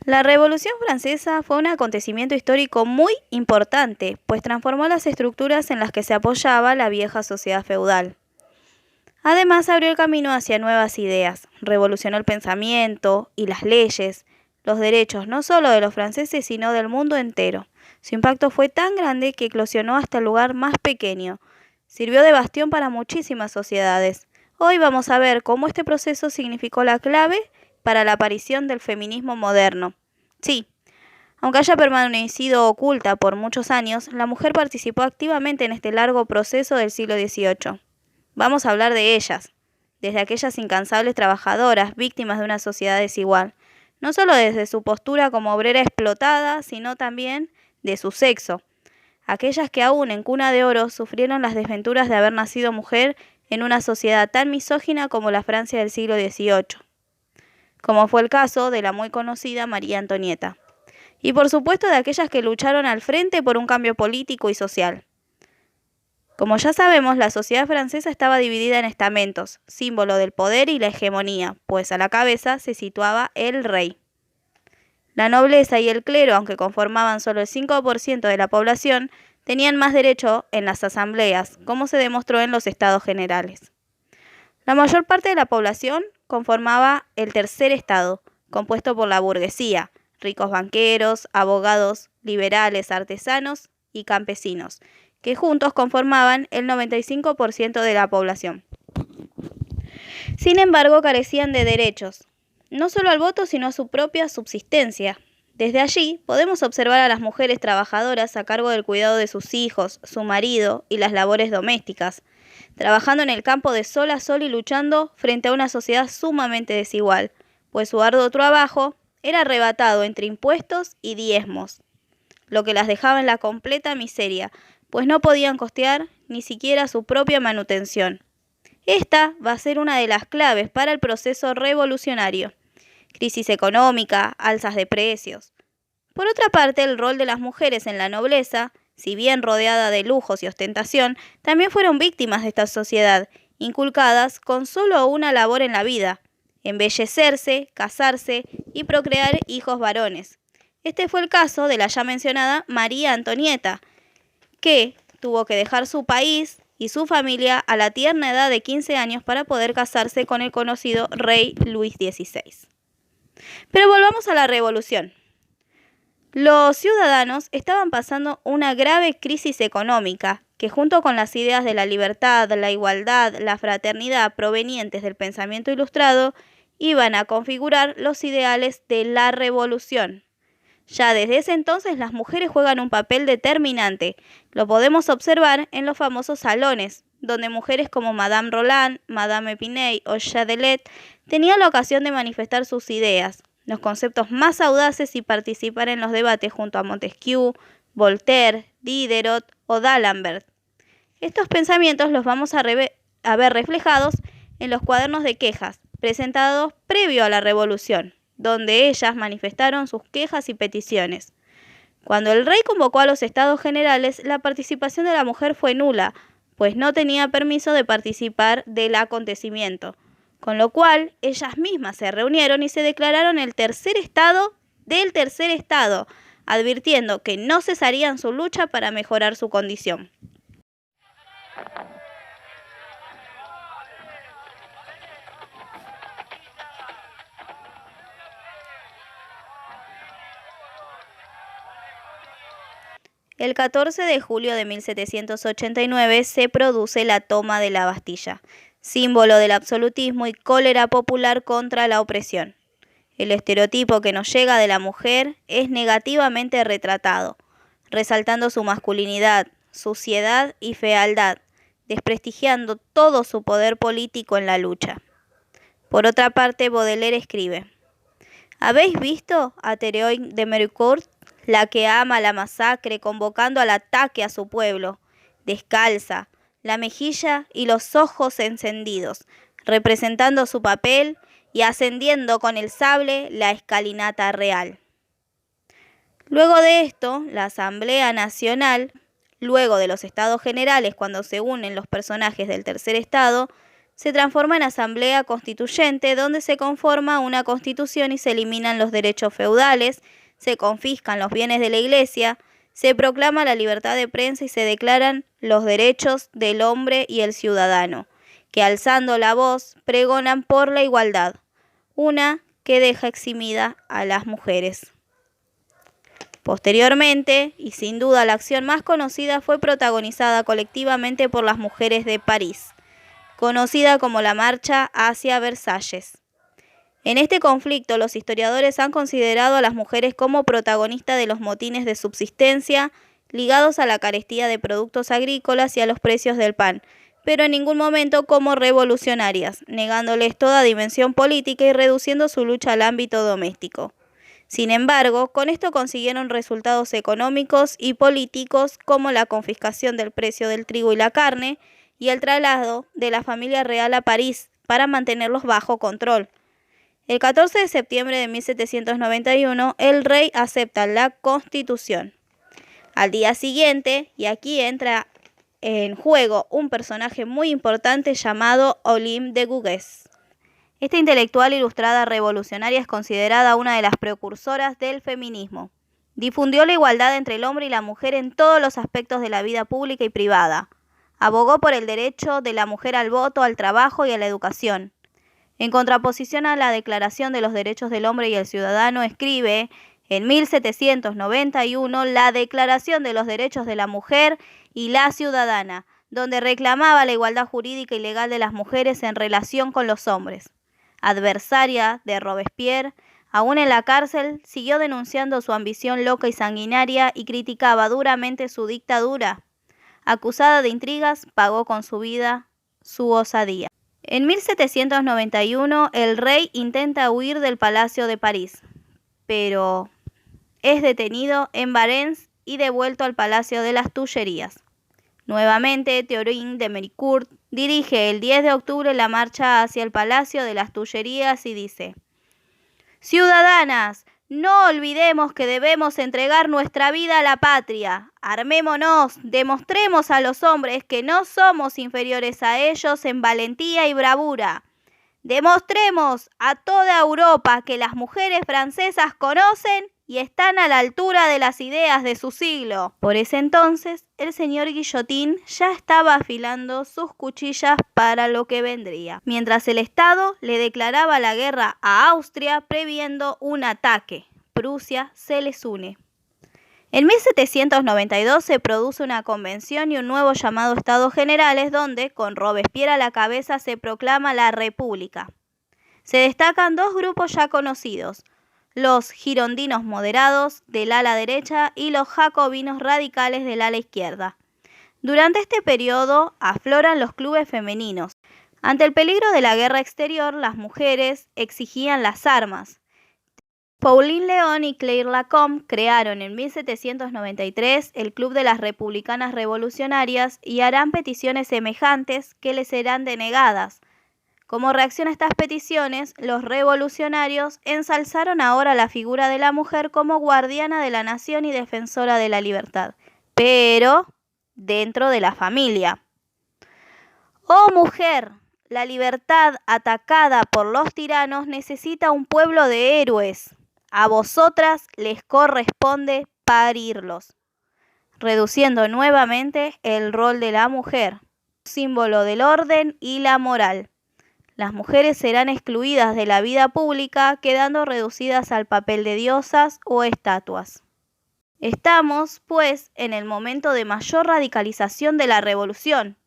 La Revolución Francesa fue un acontecimiento histórico muy importante, pues transformó las estructuras en las que se apoyaba la vieja sociedad feudal. Además, abrió el camino hacia nuevas ideas, revolucionó el pensamiento y las leyes, los derechos no solo de los franceses, sino del mundo entero. Su impacto fue tan grande que eclosionó hasta el lugar más pequeño. Sirvió de bastión para muchísimas sociedades. Hoy vamos a ver cómo este proceso significó la clave para la aparición del feminismo moderno. Sí, aunque haya permanecido oculta por muchos años, la mujer participó activamente en este largo proceso del siglo XVIII. Vamos a hablar de ellas, desde aquellas incansables trabajadoras, víctimas de una sociedad desigual, no solo desde su postura como obrera explotada, sino también de su sexo, aquellas que aún en cuna de oro sufrieron las desventuras de haber nacido mujer en una sociedad tan misógina como la Francia del siglo XVIII, como fue el caso de la muy conocida María Antonieta, y por supuesto de aquellas que lucharon al frente por un cambio político y social. Como ya sabemos, la sociedad francesa estaba dividida en estamentos, símbolo del poder y la hegemonía, pues a la cabeza se situaba el rey. La nobleza y el clero, aunque conformaban solo el 5% de la población, tenían más derecho en las asambleas, como se demostró en los estados generales. La mayor parte de la población conformaba el tercer estado, compuesto por la burguesía, ricos banqueros, abogados, liberales, artesanos y campesinos, que juntos conformaban el 95% de la población. Sin embargo, carecían de derechos, no solo al voto, sino a su propia subsistencia. Desde allí podemos observar a las mujeres trabajadoras a cargo del cuidado de sus hijos, su marido y las labores domésticas, trabajando en el campo de sol a sol y luchando frente a una sociedad sumamente desigual, pues su arduo trabajo era arrebatado entre impuestos y diezmos, lo que las dejaba en la completa miseria, pues no podían costear ni siquiera su propia manutención. Esta va a ser una de las claves para el proceso revolucionario. Crisis económica, alzas de precios. Por otra parte, el rol de las mujeres en la nobleza, si bien rodeada de lujos y ostentación, también fueron víctimas de esta sociedad, inculcadas con solo una labor en la vida: embellecerse, casarse y procrear hijos varones. Este fue el caso de la ya mencionada María Antonieta, que tuvo que dejar su país y su familia a la tierna edad de 15 años para poder casarse con el conocido rey Luis XVI. Pero volvamos a la revolución. Los ciudadanos estaban pasando una grave crisis económica que, junto con las ideas de la libertad, la igualdad, la fraternidad provenientes del pensamiento ilustrado, iban a configurar los ideales de la revolución. Ya desde ese entonces las mujeres juegan un papel determinante. Lo podemos observar en los famosos salones, donde mujeres como Madame Roland, Madame Epinay o Châtelet tenían la ocasión de manifestar sus ideas, los conceptos más audaces y participar en los debates junto a Montesquieu, Voltaire, Diderot o D'Alembert. Estos pensamientos los vamos a ver reflejados en los cuadernos de quejas, presentados previo a la Revolución, donde ellas manifestaron sus quejas y peticiones. Cuando el rey convocó a los estados generales, la participación de la mujer fue nula, pues no tenía permiso de participar del acontecimiento, con lo cual ellas mismas se reunieron y se declararon el tercer estado del tercer estado, advirtiendo que no cesarían su lucha para mejorar su condición. El 14 de julio de 1789 se produce la toma de la Bastilla, símbolo del absolutismo y cólera popular contra la opresión. El estereotipo que nos llega de la mujer es negativamente retratado, resaltando su masculinidad, suciedad y fealdad, desprestigiando todo su poder político en la lucha. Por otra parte, Baudelaire escribe: ¿habéis visto a Théroigne de Méricourt, la que ama la masacre, convocando al ataque a su pueblo, descalza, la mejilla y los ojos encendidos, representando su papel y ascendiendo con el sable la escalinata real? Luego de esto, la Asamblea Nacional, luego de los estados generales, cuando se unen los personajes del tercer estado, se transforma en asamblea constituyente, donde se conforma una constitución y se eliminan los derechos feudales, se confiscan los bienes de la Iglesia, se proclama la libertad de prensa y se declaran los derechos del hombre y el ciudadano, que alzando la voz pregonan por la igualdad, una que deja eximida a las mujeres. Posteriormente, y sin duda la acción más conocida, fue protagonizada colectivamente por las mujeres de París, conocida como la Marcha hacia Versalles. En este conflicto, los historiadores han considerado a las mujeres como protagonistas de los motines de subsistencia ligados a la carestía de productos agrícolas y a los precios del pan, pero en ningún momento como revolucionarias, negándoles toda dimensión política y reduciendo su lucha al ámbito doméstico. Sin embargo, con esto consiguieron resultados económicos y políticos como la confiscación del precio del trigo y la carne y el traslado de la familia real a París para mantenerlos bajo control. El 14 de septiembre de 1791, el rey acepta la Constitución. Al día siguiente, y aquí entra en juego un personaje muy importante llamado Olympe de Gouges. Esta intelectual ilustrada revolucionaria es considerada una de las precursoras del feminismo. Difundió la igualdad entre el hombre y la mujer en todos los aspectos de la vida pública y privada. Abogó por el derecho de la mujer al voto, al trabajo y a la educación. En contraposición a la Declaración de los Derechos del Hombre y el Ciudadano, escribe en 1791 la Declaración de los Derechos de la Mujer y la Ciudadana, donde reclamaba la igualdad jurídica y legal de las mujeres en relación con los hombres. Adversaria de Robespierre, aún en la cárcel, siguió denunciando su ambición loca y sanguinaria y criticaba duramente su dictadura. Acusada de intrigas, pagó con su vida su osadía. En 1791, el rey intenta huir del Palacio de París, pero es detenido en Varennes y devuelto al Palacio de las Tullerías. Nuevamente, Théophile de Méricourt dirige el 10 de octubre la marcha hacia el Palacio de las Tullerías y dice: «Ciudadanas, no olvidemos que debemos entregar nuestra vida a la patria. Armémonos, demostremos a los hombres que no somos inferiores a ellos en valentía y bravura. Demostremos a toda Europa que las mujeres francesas conocen y están a la altura de las ideas de su siglo». Por ese entonces, el señor Guillotín ya estaba afilando sus cuchillas para lo que vendría, mientras el Estado le declaraba la guerra a Austria previendo un ataque. Prusia se les une. En 1792 se produce una convención y un nuevo llamado Estados Generales donde, con Robespierre a la cabeza, se proclama la República. Se destacan dos grupos ya conocidos: los girondinos moderados del ala derecha y los jacobinos radicales del ala izquierda. Durante este periodo afloran los clubes femeninos. Ante el peligro de la guerra exterior, las mujeres exigían las armas. Pauline Léon y Claire Lacombe crearon en 1793 el Club de las Republicanas Revolucionarias y harán peticiones semejantes que les serán denegadas. Como reacción a estas peticiones, los revolucionarios ensalzaron ahora la figura de la mujer como guardiana de la nación y defensora de la libertad, pero dentro de la familia. ¡Oh mujer! La libertad atacada por los tiranos necesita un pueblo de héroes. A vosotras les corresponde parirlos, reduciendo nuevamente el rol de la mujer, símbolo del orden y la moral. Las mujeres serán excluidas de la vida pública, quedando reducidas al papel de diosas o estatuas. Estamos, pues, en el momento de mayor radicalización de la revolución,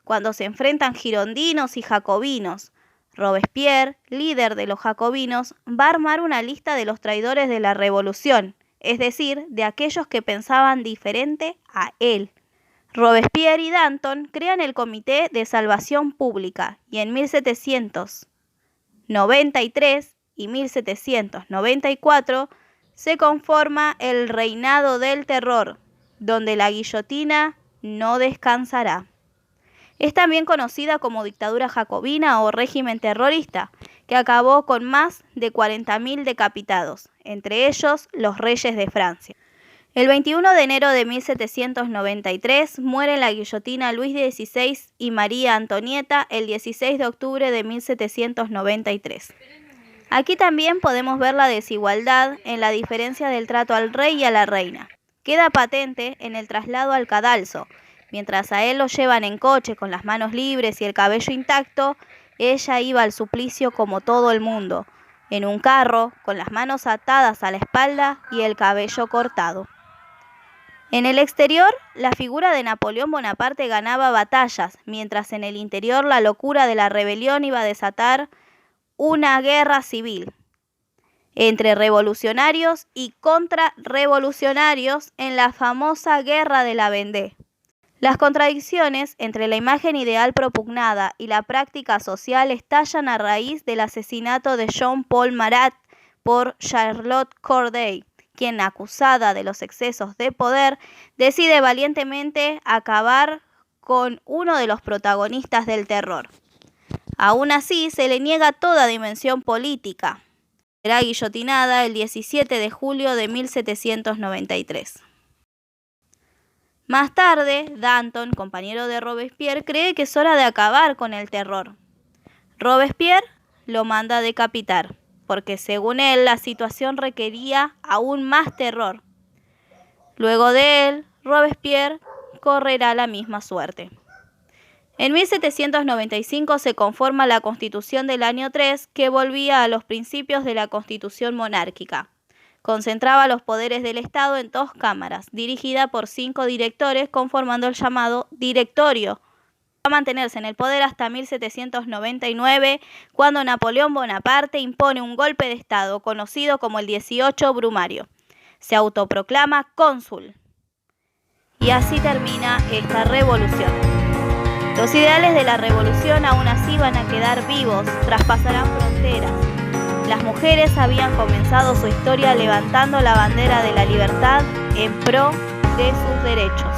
cuando se enfrentan girondinos y jacobinos. Robespierre, líder de los jacobinos, va a armar una lista de los traidores de la revolución, es decir, de aquellos que pensaban diferente a él. Robespierre y Danton crean el Comité de Salvación Pública y en 1793 y 1794 se conforma el Reinado del Terror, donde la guillotina no descansará. Es también conocida como dictadura jacobina o régimen terrorista, que acabó con más de 40.000 decapitados, entre ellos los reyes de Francia. El 21 de enero de 1793 muere en la guillotina Luis XVI y María Antonieta el 16 de octubre de 1793. Aquí también podemos ver la desigualdad en la diferencia del trato al rey y a la reina. Queda patente en el traslado al cadalso. Mientras a él lo llevan en coche con las manos libres y el cabello intacto, ella iba al suplicio como todo el mundo, en un carro, con las manos atadas a la espalda y el cabello cortado. En el exterior, la figura de Napoleón Bonaparte ganaba batallas, mientras en el interior la locura de la rebelión iba a desatar una guerra civil entre revolucionarios y contrarrevolucionarios en la famosa Guerra de la Vendée. Las contradicciones entre la imagen ideal propugnada y la práctica social estallan a raíz del asesinato de Jean-Paul Marat por Charlotte Corday, quien, acusada de los excesos de poder, decide valientemente acabar con uno de los protagonistas del terror. Aún así, se le niega toda dimensión política. Será guillotinada el 17 de julio de 1793. Más tarde, Danton, compañero de Robespierre, cree que es hora de acabar con el terror. Robespierre lo manda a decapitar, porque según él la situación requería aún más terror. Luego de él, Robespierre correrá la misma suerte. En 1795 se conforma la Constitución del año 3, que volvía a los principios de la Constitución monárquica. Concentraba los poderes del Estado en 2 cámaras, dirigida por 5 directores, conformando el llamado Directorio. Va a mantenerse en el poder hasta 1799, cuando Napoleón Bonaparte impone un golpe de Estado, conocido como el 18 Brumario. Se autoproclama cónsul. Y así termina esta revolución. Los ideales de la revolución aún así van a quedar vivos, traspasarán fronteras. Las mujeres habían comenzado su historia levantando la bandera de la libertad en pro de sus derechos.